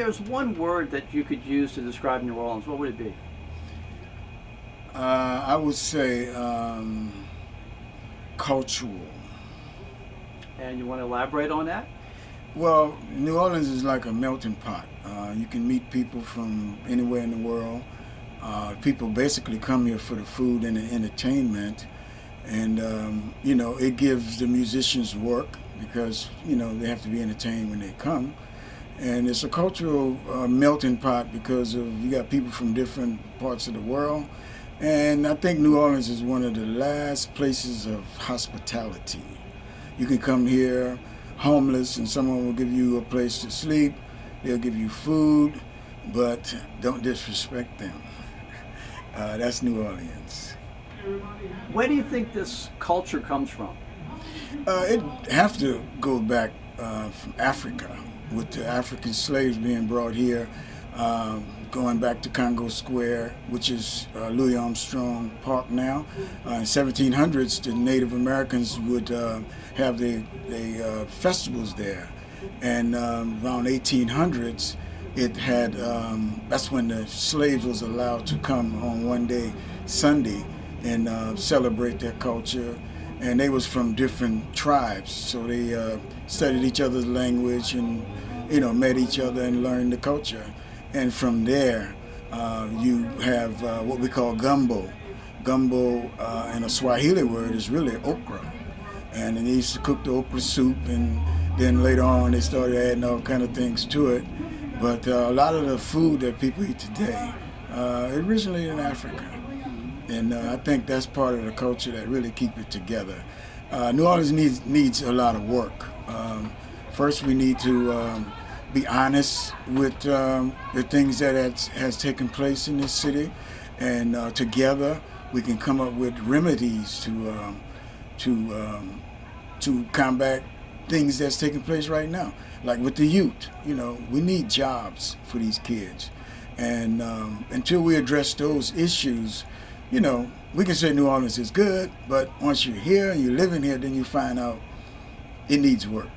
there's one word that you could use to describe New Orleans, what would it be? I would say cultural. And you want to elaborate on that? Well, New Orleans is like a melting pot. You can meet people from anywhere in the world. People basically come here for the food and the entertainment. And, it gives the musicians work because, they have to be entertained when they come. And it's a cultural melting pot because you got people from different parts of the world. And I think New Orleans is one of the last places of hospitality. You can come here homeless and someone will give you a place to sleep. They'll give you food, but don't disrespect them. That's New Orleans. Where do you think this culture comes from? It have to go back from Africa, with the African slaves being brought here, going back to Congo Square, which is Louis Armstrong Park now. In 1700s, the Native Americans would have the festivals there, and around 1800s, it had that's when the slaves was allowed to come on one day, Sunday, and celebrate their culture. And they was from different tribes, so they studied each other's language and met each other and learned the culture. And from there, you have what we call gumbo. Gumbo, in a Swahili word, is really okra. And they used to cook the okra soup, and then later on they started adding all kind of things to it. But a lot of the food that people eat today originated in Africa. And I think that's part of the culture that really keep it together. New Orleans needs a lot of work. First, we need to be honest with the things that has taken place in this city, and together we can come up with remedies to combat things that's taking place right now. Like with the youth, we need jobs for these kids, and until we address those issues, we can say New Orleans is good, but once you're here and you're living here, then you find out it needs work.